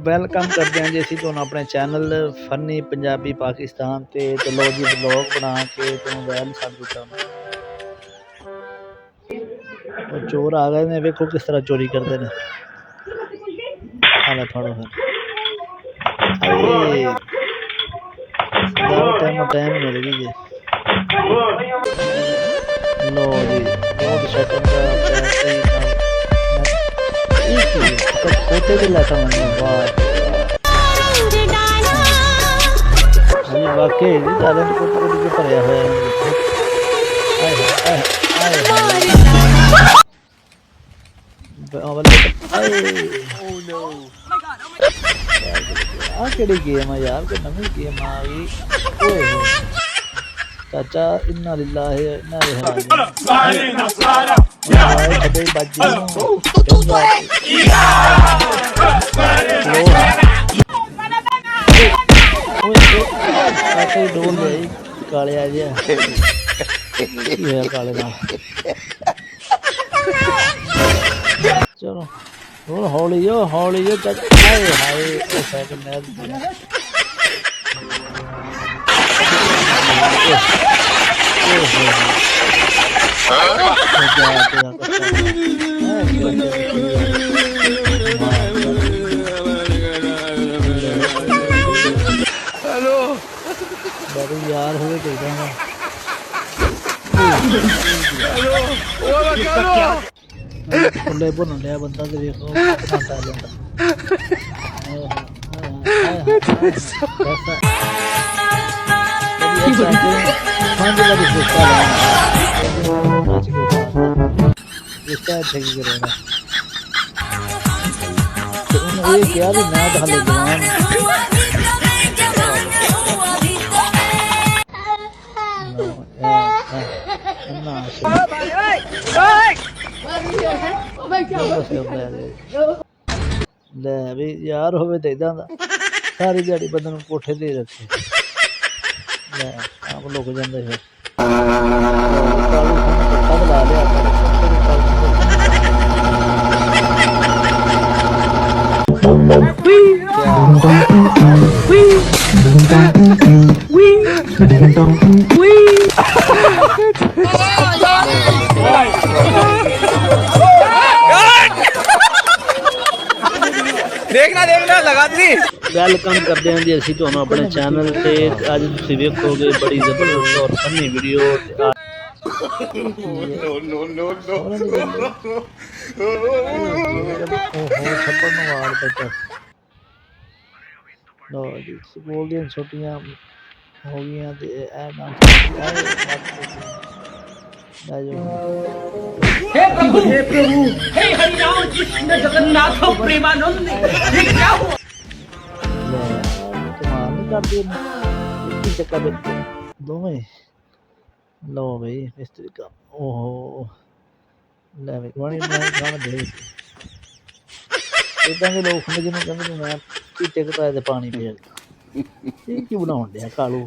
Welcome ਕਰਦੇ ਹਾਂ ਜੀ ਅਸੀਂ ਤੁਹਾਨੂੰ ਆਪਣੇ ਚੈਨਲ ਫਨੀ ਪੰਜਾਬੀ ਪਾਕਿਸਤਾਨ ਤੇ ਚਲੋ ਜੀ ਵਲੌਗ ਬਣਾ ਕੇ ਤੁਹਾਨੂੰ ਵੈਲ ਛੱਡ ਦਿੱਤਾ। ਉਹ ਚੋਰ ਆ ਗਏ ਨੇ, ਵੇਖੋ ਕਿਸ ਤਰ੍ਹਾਂ ਚੋਰੀ ਕਰਦੇ ਨੇ। ਹਾਲੇ ਫੜੋ ਫਿਰ। ਹਾਏ ਟਾਈਮ ਮਿਲ ਗਈ ਜੀ। ਲੋ ਜੀ ਰੋਡ ਸੈਟਿੰਗ ਦਾ ਬੈਟਰੀ खोते के लाता मैंने वाकई टैलेंट कोटी कोटी के भरया होया केड़ी गेम है यार, कोई नवी गेम आ गई चाचा। इन्ना लिल्लाहि व इन्ना इलैहि राजिऊन। डोल गई काले आ गया काले ना। चलो हूँ हौली चाचा। हाय हाय सैकल हेलो बड़े यार हुए खुले भुन लिया बंदा तो देखो बनाता जाता। क्या भी मैं तो हाले जवान ले भी यार होवे ते इदां दा सारी दिहाड़ी बंदे नूं कोठे ते रखे ले आप लुक जांदे फिर ला लिया। देखना लगा दी। वेलकम करते हैं जी असी तुहानू अपने चैनल से। अज तुसीं वेखोगे बड़ी जबरदस्त और फनी वीडियो। स्कूल दी छुट्टियां हो गई हे प्रभु हे हरिनाम कृष्ण जगन्नाथ प्रेमानंद ये क्या हुआ? दोवें लो भाई मिस्त्री का। ओहो ले भाई वाणी गाना दे इदां दे लोग ने जिन्हों कहंदे मैं कीते कटाए ते पानी पिया ये की बनाउण दिया कालू।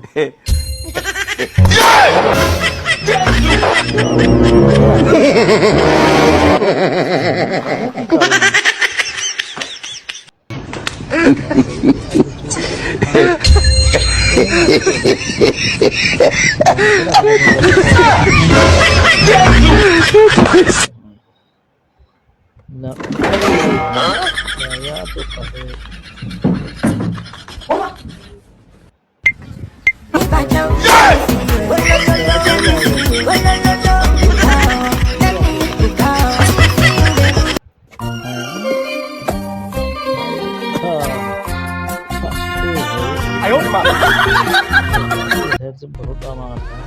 No. Ya तो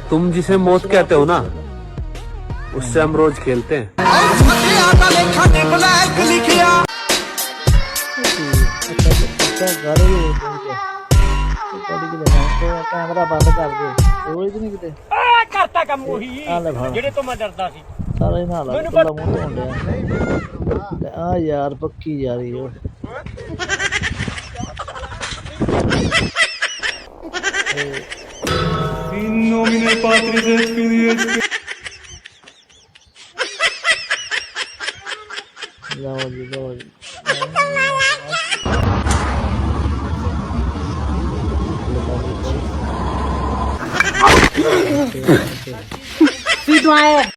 तुम जिसे मौत कहते हो ना उससे हम रोज खेलते हैं। कैमरा बंद कर दे रोज नहीं किते करता कम वही जेड़े तो मैं डरदा सी सारा ही नाला खुला मुंह होण डया आ यार पक्की यारी हो। In nomine Patris et Filii et Spiritus सीधो आए